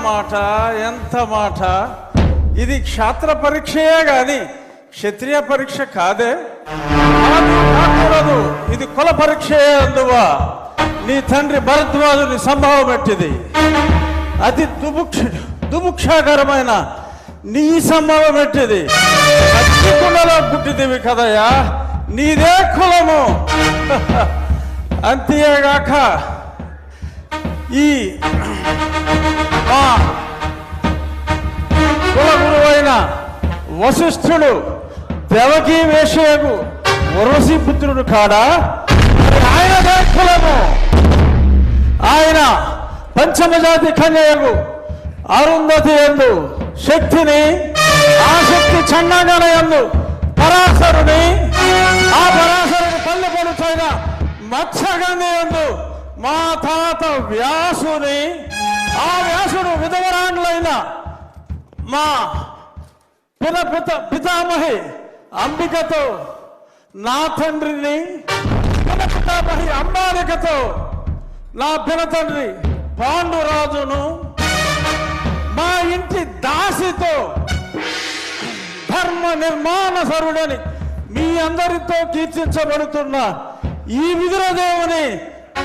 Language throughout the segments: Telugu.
మాట, ఎంత మాట! ఇది క్షాత్ర పరీక్షయే గాని క్షత్రియ పరీక్ష కాదే. కాకూడదు, ఇది కుల పరీక్షయే. అందువా నీ తండ్రి భరద్వాజుని సంభవం ఎట్టిది. అతి దుముక్షాకరమైన నీ సంభవం ఎట్టిది. కులలో పుట్టిదివి కదయ్యా, నీదే కులము. అంతేగాక ఈ కులగురువైన వశిష్ఠుడు దేవకీ వేషయకు ఉర్వశి పుత్రుడు కాడా? ఆయనదే కులము. ఆయన పంచమజాతి కన్యకు అరుంధతి యందు శక్తిని, ఆ శక్తి చండాగణ యందు పరాశరుని, ఆ పరాశరుని పల్లె పడుచైన మత్స్యగంధి యందు మా తాత వ్యాసుని, ఆ వ్యాసుడు విధవరాండ్లైన మా పితామహి అంబికతో నా తండ్రిని, పితామహి అంబాలికతో నా పినతండ్రి పాండురాజును, మా ఇంటి దాసితో ధర్మ నిర్మాణ సరుడని మీ అందరితో కీర్తించబడుతున్న ఈ విదురదేవుని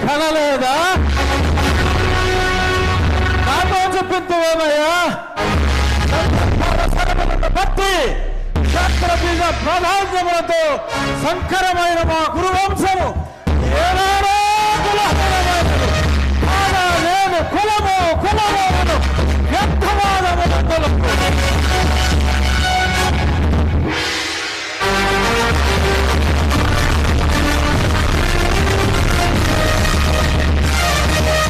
కనలేదా? నాతో చెప్పిందేమయ్యా? భక్తి క్షత్రబీజ ప్రాధాన్యములతో సంకరమైన మా గురువంశము